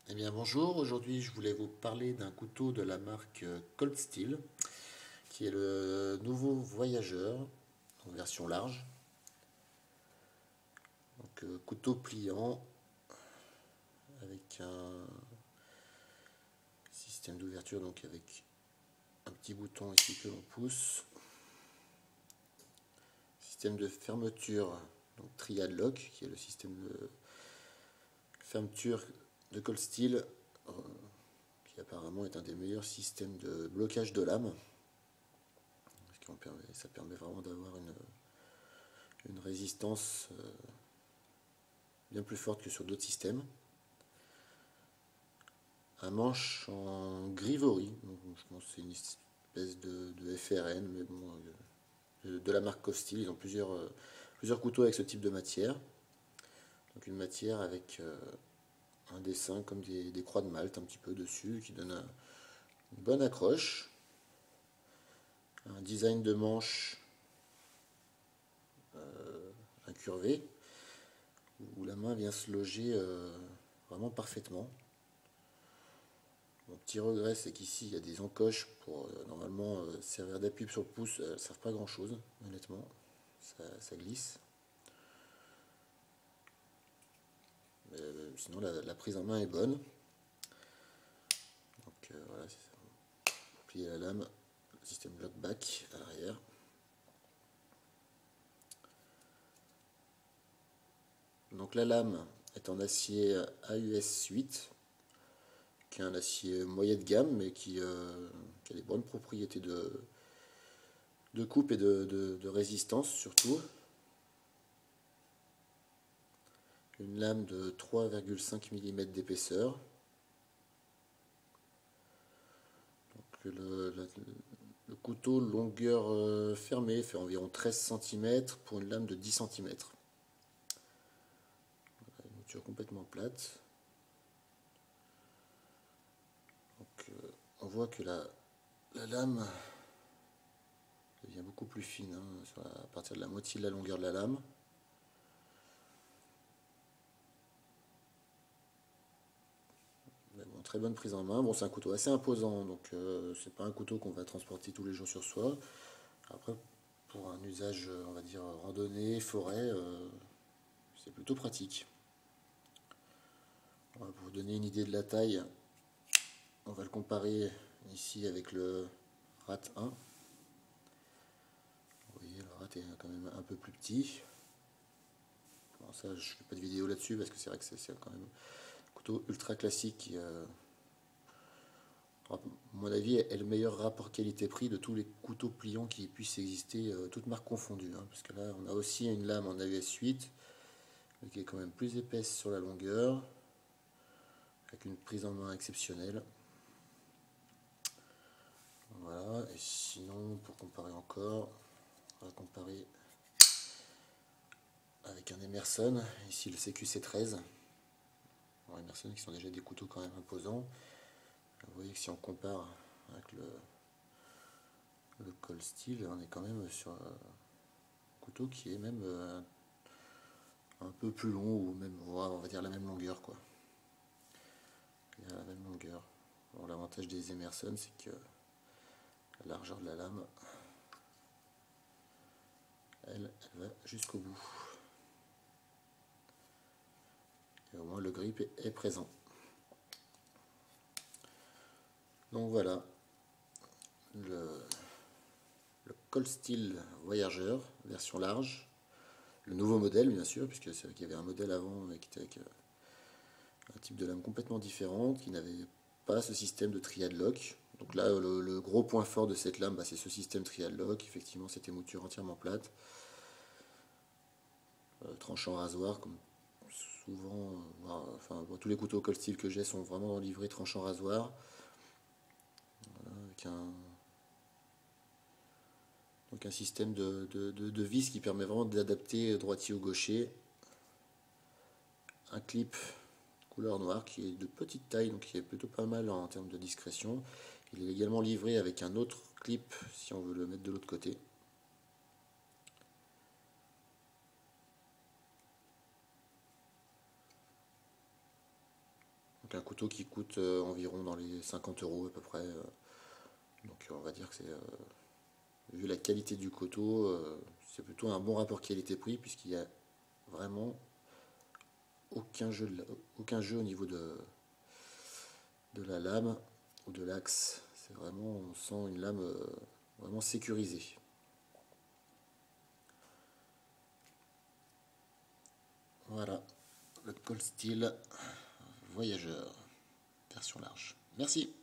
Eh bien bonjour, aujourd'hui je voulais vous parler d'un couteau de la marque Cold Steel, qui est le nouveau Voyageur en version large. Donc couteau pliant avec un système d'ouverture, donc avec un petit bouton ici que l'on pousse. Système de fermeture, donc Triad Lock, qui est le système de fermeture de Cold Steel, qui apparemment est un des meilleurs systèmes de blocage de lame. Ça permet vraiment d'avoir une résistance bien plus forte que sur d'autres systèmes. Un manche en grivory, donc je pense que c'est une espèce de FRN, mais bon, de la marque Costil. Ils ont plusieurs couteaux avec ce type de matière. Donc une matière avec un dessin comme des croix de Malte un petit peu dessus, qui donne une bonne accroche. Un design de manche incurvé, où la main vient se loger vraiment parfaitement. Mon petit regret, c'est qu'ici, il y a des encoches pour normalement servir d'appui sur le pouce. Elles ne servent pas grand-chose, honnêtement. Ça glisse. Mais, sinon, la prise en main est bonne. Donc voilà, c'est ça. Pour plier la lame, le système lock-back à l'arrière. Donc la lame est en acier AUS 8, qui est un acier moyen de gamme, mais qui a des bonnes propriétés de coupe et de résistance surtout. Une lame de 3,5 mm d'épaisseur. Le couteau longueur fermée fait environ 13 cm pour une lame de 10 cm. Une mouture complètement plate. Donc, on voit que la lame devient beaucoup plus fine à partir de la moitié de la longueur de la lame. Mais bon, très bonne prise en main. Bon, c'est un couteau assez imposant, donc c'est pas un couteau qu'on va transporter tous les jours sur soi. Après, pour un usage, on va dire randonnée, forêt, c'est plutôt pratique. Pour vous donner une idée de la taille, on va le comparer ici avec le RAT 1. Vous voyez, le RAT est quand même un peu plus petit. Bon, ça, je ne fais pas de vidéo là-dessus parce que c'est vrai que c'est quand même un couteau ultra classique qui, à mon avis, est le meilleur rapport qualité-prix de tous les couteaux pliants qui puissent exister, toutes marques confondues. Parce que là, on a aussi une lame en AES 8 qui est quand même plus épaisse sur la longueur, avec une prise en main exceptionnelle. Voilà, et sinon, pour comparer encore, on va comparer avec un Emerson, ici le CQC13. Bon, Emerson qui sont déjà des couteaux quand même imposants. Vous voyez que si on compare avec le Cold Steel, on est quand même sur un couteau qui est même un peu plus long, ou même, on va dire la même longueur, quoi. Il y a la même longueur. Bon, l'avantage des Emerson, c'est que la largeur de la lame, elle va jusqu'au bout. Et au moins le grip est présent. Donc voilà, le Cold Steel Voyageur, version large. Le nouveau modèle, bien sûr, puisque c'est vrai qu'il y avait un modèle avant qui était avec un type de lame complètement différent, qui n'avait pas ce système de triad lock. Donc là, le gros point fort de cette lame, c'est ce système triad lock. Effectivement, c'était mouture entièrement plate. Tranchant rasoir, comme souvent, enfin, tous les couteaux Cold Steel que j'ai sont vraiment livrés tranchant rasoir. Voilà, avec donc un système de vis qui permet vraiment d'adapter droitier ou gaucher. Un clip couleur noire qui est de petite taille, donc qui est plutôt pas mal en termes de discrétion. Il est également livré avec un autre clip si on veut le mettre de l'autre côté. Donc un couteau qui coûte environ dans les 50 € à peu près. Donc on va dire que c'est, vu la qualité du couteau, c'est plutôt un bon rapport qualité-prix puisqu'il y a vraiment aucun jeu au niveau de la lame ou de l'axe. C'est vraiment, on sent une lame vraiment sécurisée. Voilà, le Cold Steel Voyageur, version large. Merci.